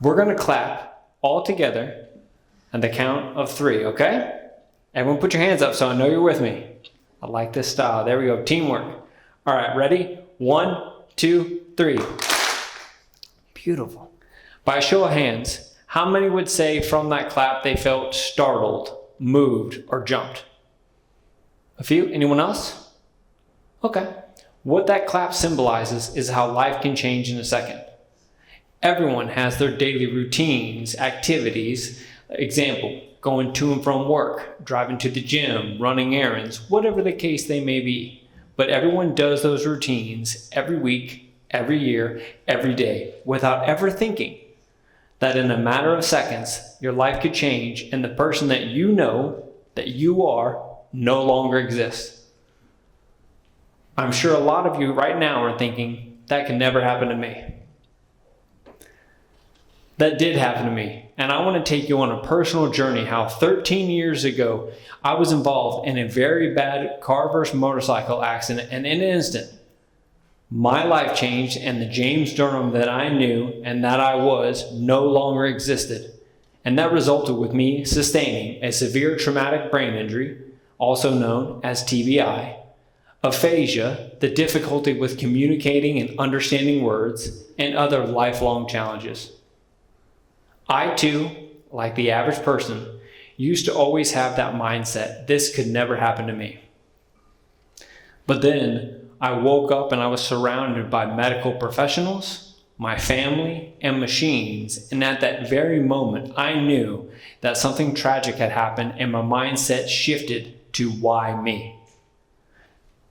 We're going to clap all together at the count of 3, okay? Everyone put your hands up so I know you're with me. I like this style. There we go. Teamwork. All right, ready? 1, 2, 3. Beautiful. By a show of hands, how many would say from that clap they felt startled, moved, or jumped? A few? Anyone else? Okay. What that clap symbolizes is how life can change in a second. Everyone has their daily routines, activities. Example, going to and from work, driving to the gym, running errands, whatever the case they may be. But everyone does those routines every week, every year, every day, without ever thinking that in a matter of seconds, your life could change and the person that you know that you are no longer exists. I'm sure a lot of you right now are thinking, that can never happen to me. That did happen to me, and I want to take you on a personal journey how 13 years ago, I was involved in a very bad car versus motorcycle accident, and in an instant, my life changed and the James Durham that I knew and that I was no longer existed. And that resulted with me sustaining a severe traumatic brain injury, also known as TBI, aphasia, the difficulty with communicating and understanding words, and other lifelong challenges. I too, like the average person, used to always have that mindset, this could never happen to me. But then I woke up and I was surrounded by medical professionals, my family, and machines. And at that very moment, I knew that something tragic had happened and my mindset shifted to why me.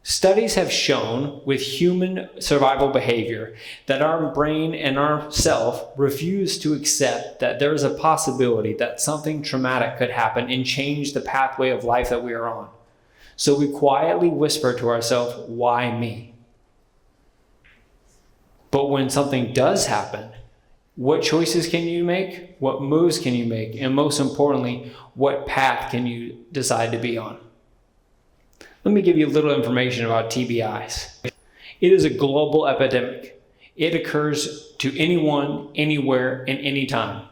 Studies have shown with human survival behavior that our brain and our self refuse to accept that there is a possibility that something traumatic could happen and change the pathway of life that we are on. So we quietly whisper to ourselves, why me? But when something does happen, what choices can you make? What moves can you make? And most importantly, what path can you decide to be on? Let me give you a little information about TBIs. It is a global epidemic. It occurs to anyone, anywhere, and anytime.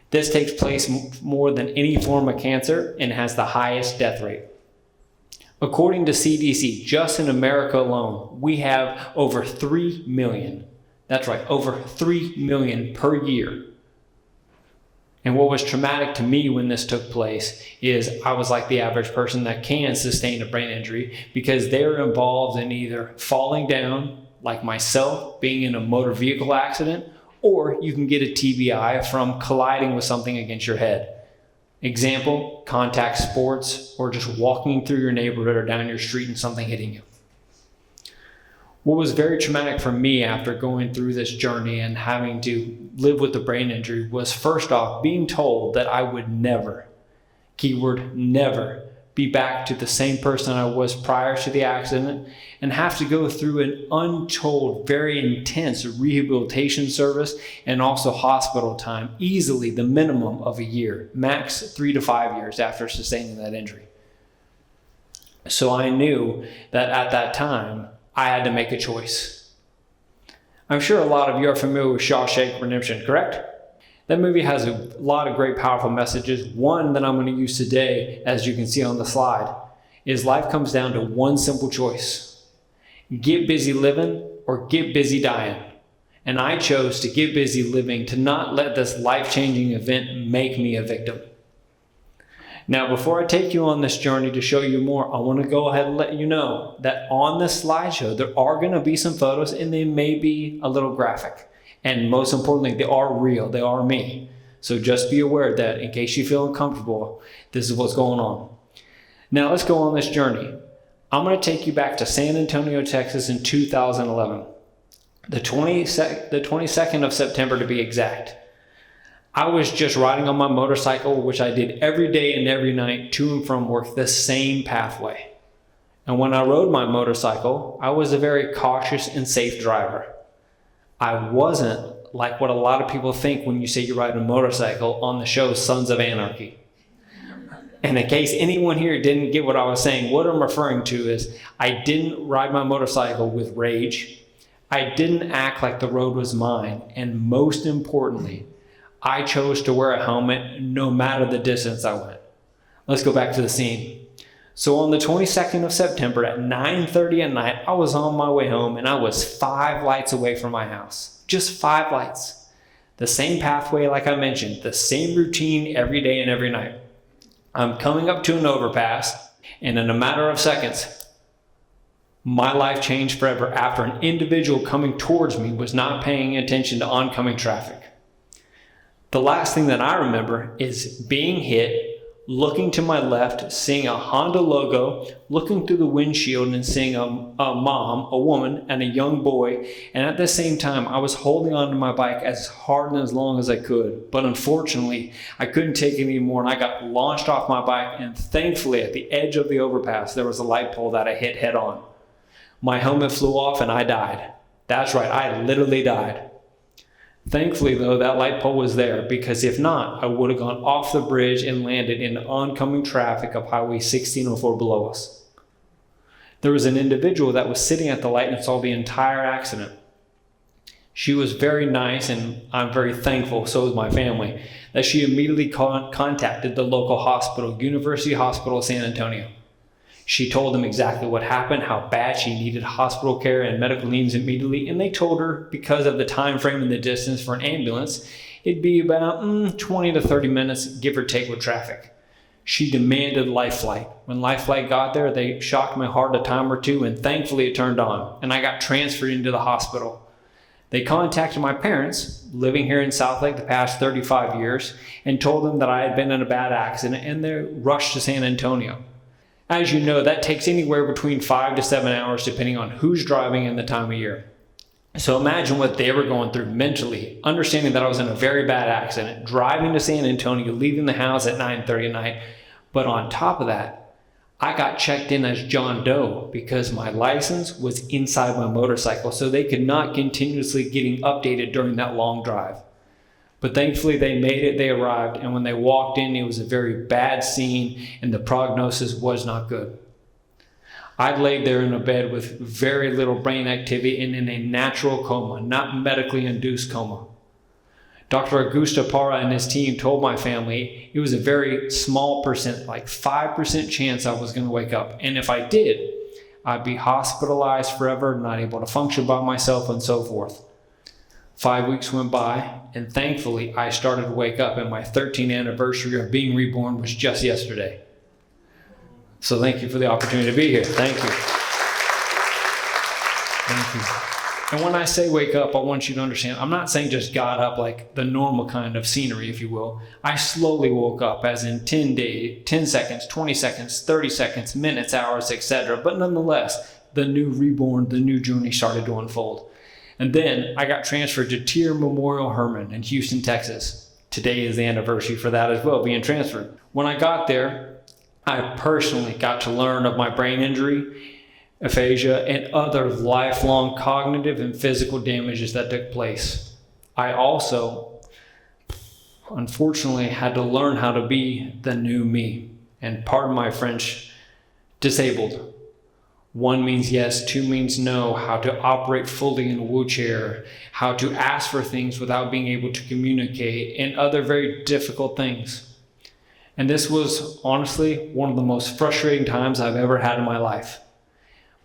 This takes place more than any form of cancer and has the highest death rate. According to CDC, just in America alone, we have over 3 million. That's right, over 3 million per year. And what was traumatic to me when this took place is I was like the average person that can sustain a brain injury because they're involved in either falling down, like myself, being in a motor vehicle accident, or you can get a TBI from colliding with something against your head. Example, contact sports, or just walking through your neighborhood or down your street and something hitting you. What was very traumatic for me after going through this journey and having to live with the brain injury was first off being told that I would never, keyword never, be back to the same person I was prior to the accident and have to go through an untold, very intense rehabilitation service and also hospital time, easily the minimum of a year, max 3 to 5 years after sustaining that injury. So I knew that at that time, I had to make a choice. I'm sure a lot of you are familiar with Shawshank Redemption, correct? That movie has a lot of great powerful messages. One that I'm going to use today, as you can see on the slide, is life comes down to one simple choice. Get busy living or get busy dying. And I chose to get busy living, to not let this life-changing event make me a victim. Now, before I take you on this journey to show you more, I want to go ahead and let you know that on this slideshow, there are going to be some photos and they may be a little graphic. And most importantly, they are real. They are me. So just be aware that in case you feel uncomfortable, this is what's going on. Now, let's go on this journey. I'm going to take you back to San Antonio, Texas in 2011. The 22nd of September to be exact. I was just riding on my motorcycle, which I did every day and every night to and from work, the same pathway. And when I rode my motorcycle, I was a very cautious and safe driver. I wasn't like what a lot of people think when you say you ride a motorcycle on the show Sons of Anarchy. And in case anyone here didn't get what I was saying, what I'm referring to is I didn't ride my motorcycle with rage. I didn't act like the road was mine. And most importantly, I chose to wear a helmet no matter the distance I went. Let's go back to the scene. So on the 22nd of September at 9:30 at night, I was on my way home and I was 5 lights away from my house. Just 5 lights. The same pathway like I mentioned, the same routine every day and every night. I'm coming up to an overpass, and in a matter of seconds, my life changed forever after an individual coming towards me was not paying attention to oncoming traffic. The last thing that I remember is being hit, looking to my left, seeing a Honda logo, looking through the windshield and seeing a mom, a woman, and a young boy. And at the same time, I was holding onto my bike as hard and as long as I could. But unfortunately, I couldn't take it anymore and I got launched off my bike. And thankfully, at the edge of the overpass, there was a light pole that I hit head on. My helmet flew off and I died. That's right, I literally died. Thankfully, though, that light pole was there, because if not, I would have gone off the bridge and landed in the oncoming traffic of Highway 1604 below us. There was an individual that was sitting at the light and saw the entire accident. She was very nice, and I'm very thankful, so was my family, that she immediately contacted the local hospital, University Hospital San Antonio. She told them exactly what happened, how bad she needed hospital care and medical needs immediately, and they told her because of the time frame and the distance for an ambulance, it'd be about 20 to 30 minutes, give or take, with traffic. She demanded life flight. When life flight got there, they shocked my heart a time or two, and thankfully it turned on, and I got transferred into the hospital. They contacted my parents, living here in Southlake the past 35 years, and told them that I had been in a bad accident, and they rushed to San Antonio. As you know, that takes anywhere between 5 to 7 hours depending on who's driving and the time of year. So imagine what they were going through mentally, understanding that I was in a very bad accident, driving to San Antonio, leaving the house at 9:30 at night. But on top of that, I got checked in as John Doe because my license was inside my motorcycle, so they could not continuously getting updated during that long drive. But thankfully they made it, they arrived, and when they walked in, it was a very bad scene and the prognosis was not good. I laid there in a bed with very little brain activity and in a natural coma, not medically induced coma. Dr. Augusto Parra and his team told my family it was a very small percent, like 5% chance I was going to wake up. And if I did, I'd be hospitalized forever, not able to function by myself and so forth. 5 weeks went by, and thankfully I started to wake up, and my 13th anniversary of being reborn was just yesterday. So thank you for the opportunity to be here. Thank you. Thank you. And when I say wake up, I want you to understand, I'm not saying just got up like the normal kind of scenery, if you will. I slowly woke up, as in 10 seconds, 20 seconds, 30 seconds, minutes, hours, etc. But nonetheless, the new reborn, the new journey started to unfold. And then I got transferred to Tier Memorial Hermann in Houston, Texas. Today is the anniversary for that as well, being transferred. When I got there, I personally got to learn of my brain injury, aphasia, and other lifelong cognitive and physical damages that took place. I also, unfortunately, had to learn how to be the new me. And pardon my French, disabled. 1 means yes, 2 means no, how to operate fully in a wheelchair, how to ask for things without being able to communicate, and other very difficult things. And this was honestly one of the most frustrating times I've ever had in my life.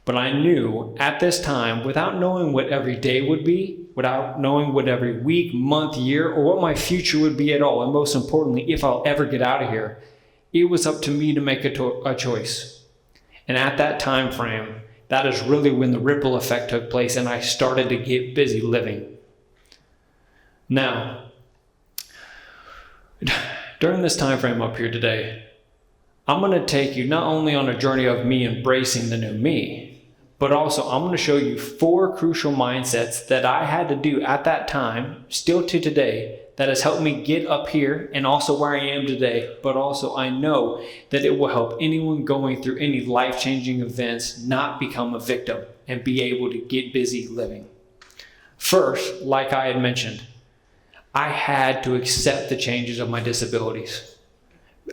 But I knew at this time, without knowing what every day would be, without knowing what every week, month, year, or what my future would be at all, and most importantly, if I'll ever get out of here, it was up to me to make a choice. And at that time frame, that is really when the ripple effect took place and I started to get busy living. Now, during this time frame up here today, I'm going to take you not only on a journey of me embracing the new me, but also I'm going to show you 4 crucial mindsets that I had to do at that time, still to today, that has helped me get up here and also where I am today, but also I know that it will help anyone going through any life-changing events not become a victim and be able to get busy living. First, like I had mentioned, I had to accept the changes of my disabilities.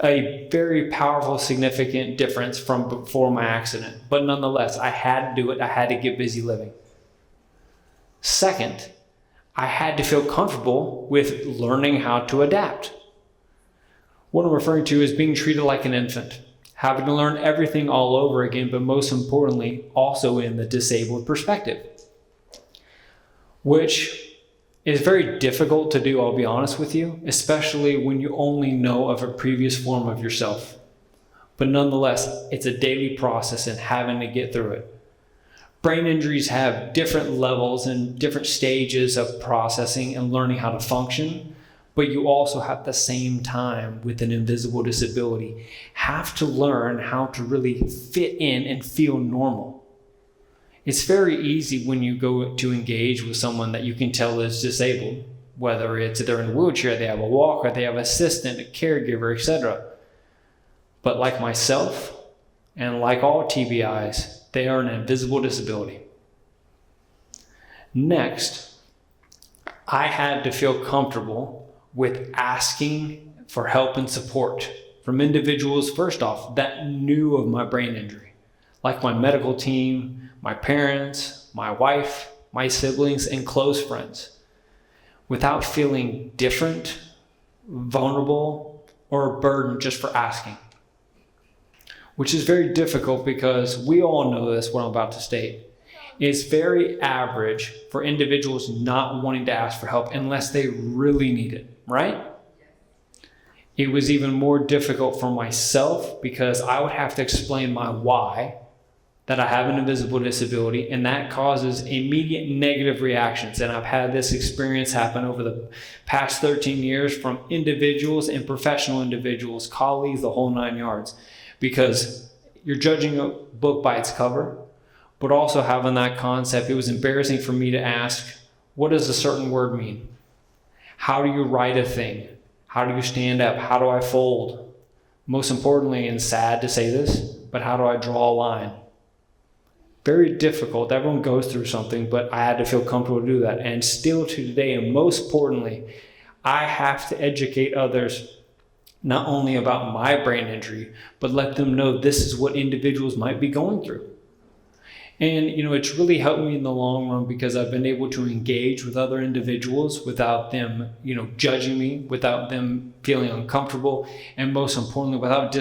A very powerful, significant difference from before my accident, but nonetheless, I had to do it. I had to get busy living. Second, I had to feel comfortable with learning how to adapt. What I'm referring to is being treated like an infant, having to learn everything all over again, but most importantly, also in the disabled perspective, which is very difficult to do, I'll be honest with you, especially when you only know of a previous form of yourself. But nonetheless, it's a daily process and having to get through it. Brain injuries have different levels and different stages of processing and learning how to function, but you also have at the same time with an invisible disability have to learn how to really fit in and feel normal. It's very easy when you go to engage with someone that you can tell is disabled, whether it's they're in a wheelchair, they have a walker, they have an assistant, a caregiver, etc. But like myself, and like all TBIs, they are an invisible disability. Next, I had to feel comfortable with asking for help and support from individuals, first off, that knew of my brain injury, like my medical team, my parents, my wife, my siblings, and close friends, without feeling different, vulnerable, or a burden just for asking. Which is very difficult because we all know this, what I'm about to state. It's very average for individuals not wanting to ask for help unless they really need it, right? It was even more difficult for myself because I would have to explain my why, that I have an invisible disability, and that causes immediate negative reactions. And I've had this experience happen over the past 13 years from individuals and professional individuals, colleagues, the whole 9 yards, because you're judging a book by its cover, but also having that concept, it was embarrassing for me to ask, what does a certain word mean? How do you write a thing? How do you stand up? How do I fold? Most importantly, and sad to say this, but how do I draw a line? Very difficult. Everyone goes through something, but I had to feel comfortable to do that. And still to today, and most importantly, I have to educate others not only about my brain injury, but let them know this is what individuals might be going through. And, it's really helped me in the long run because I've been able to engage with other individuals without them, judging me, without them feeling uncomfortable, and most importantly, without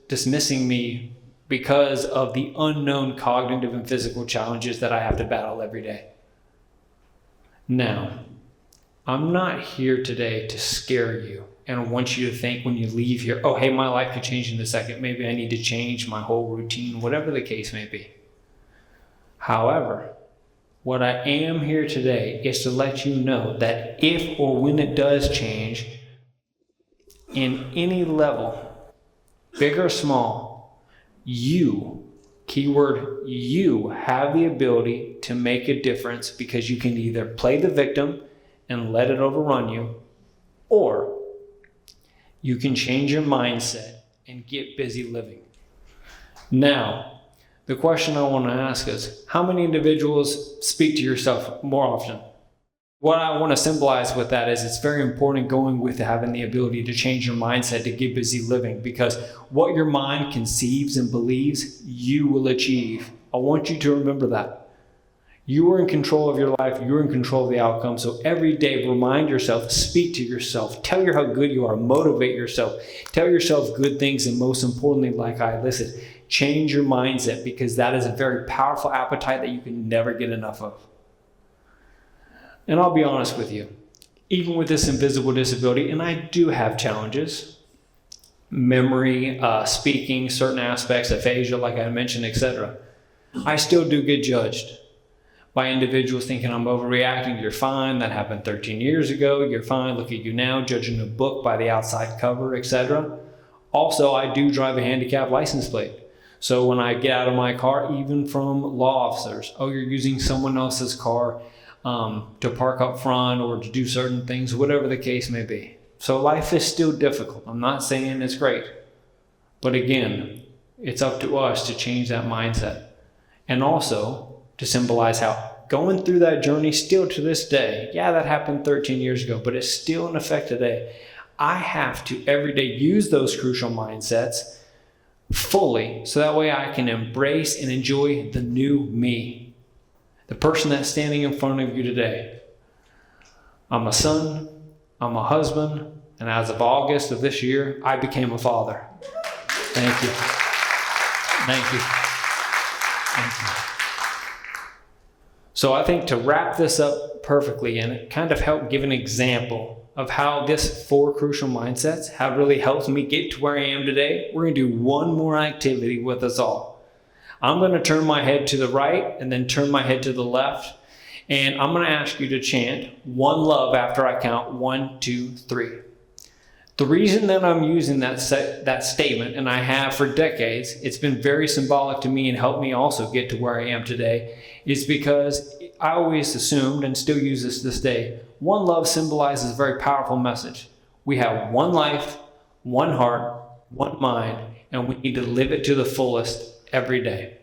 dismissing me because of the unknown cognitive and physical challenges that I have to battle every day. Now, I'm not here today to scare you and want you to think when you leave here, oh, hey, my life could change in a second. Maybe I need to change my whole routine, whatever the case may be. However, what I am here today is to let you know that if or when it does change in any level, big or small, you, keyword you, have the ability to make a difference because you can either play the victim and let it overrun you, or you can change your mindset and get busy living. Now, the question I want to ask is, how many individuals speak to yourself more often? What I want to symbolize with that is it's very important going with having the ability to change your mindset to get busy living, because what your mind conceives and believes, you will achieve. I want you to remember that. You are in control of your life. You're in control of the outcome. So every day, remind yourself, speak to yourself, tell you how good you are, motivate yourself, tell yourself good things, and most importantly, like I listed, change your mindset, because that is a very powerful appetite that you can never get enough of. And I'll be honest with you, even with this invisible disability, and I do have challenges, memory, speaking, certain aspects, aphasia, like I mentioned, etc. I still do get judged by individuals thinking I'm overreacting. You're fine. That happened 13 years ago. You're fine. Look at you now, judging a book by the outside cover, etc. Also, I do drive a handicapped license plate. So when I get out of my car, even from law officers, oh, you're using someone else's car to park up front or to do certain things, whatever the case may be. So life is still difficult. I'm not saying it's great. But again, it's up to us to change that mindset. And also to symbolize how going through that journey still to this day, yeah, that happened 13 years ago, but it's still in effect today. I have to every day use those crucial mindsets fully so that way I can embrace and enjoy the new me. The person that's standing in front of you today. I'm a son, I'm a husband, and as of August of this year, I became a father. Thank you. Thank you. Thank you. So I think to wrap this up perfectly and kind of help give an example of how this 4 crucial mindsets have really helped me get to where I am today, we're going to do one more activity with us all. I'm going to turn my head to the right and then turn my head to the left. And I'm going to ask you to chant One Love after I count 1, 2, 3. The reason that I'm using that statement, and I have for decades, it's been very symbolic to me and helped me also get to where I am today, is because I always assumed, and still use this day, one love symbolizes a very powerful message. We have one life, one heart, one mind, and we need to live it to the fullest every day.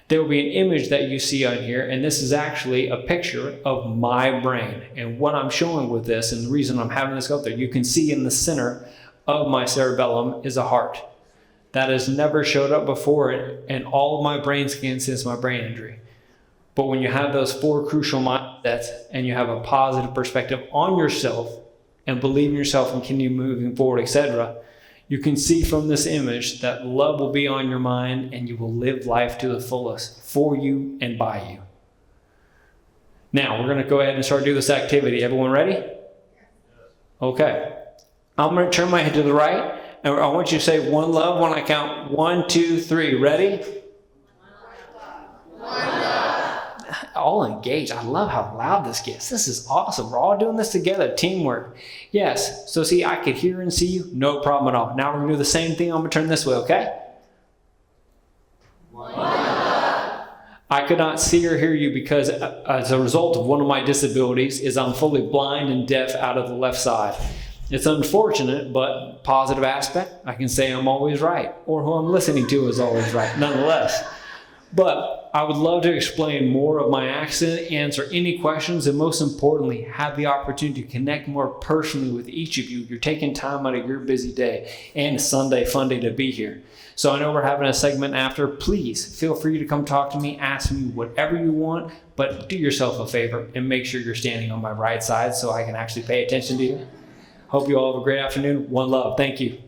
There will be an image that you see on here, and this is actually a picture of my brain. And what I'm showing with this, and the reason I'm having this up there, you can see in the center of my cerebellum is a heart. That has never showed up before in all of my brain scans since my brain injury. But when you have those 4 crucial mindsets and you have a positive perspective on yourself and believe in yourself and continue moving forward, etc., you can see from this image that love will be on your mind and you will live life to the fullest for you and by you. Now, we're going to go ahead and start doing this activity. Everyone ready? Okay. I'm going to turn my head to the right, and I want you to say one love when I count 1, 2, 3. Ready? One love. All engaged. I love how loud this gets. This is awesome. We're all doing this together. Teamwork. Yes. So see, I could hear and see you. No problem at all. Now we're going to do the same thing. I'm going to turn this way, okay? One love. I could not see or hear you because as a result of one of my disabilities is I'm fully blind and deaf out of the left side. It's unfortunate, but positive aspect, I can say I'm always right, or who I'm listening to is always right, nonetheless. But I would love to explain more of my accident, answer any questions, and most importantly, have the opportunity to connect more personally with each of you. You're taking time out of your busy day and Sunday fun day to be here. So I know we're having a segment after. Please feel free to come talk to me, ask me whatever you want, but do yourself a favor and make sure you're standing on my right side so I can actually pay attention to you. Hope you all have a great afternoon. One love. Thank you.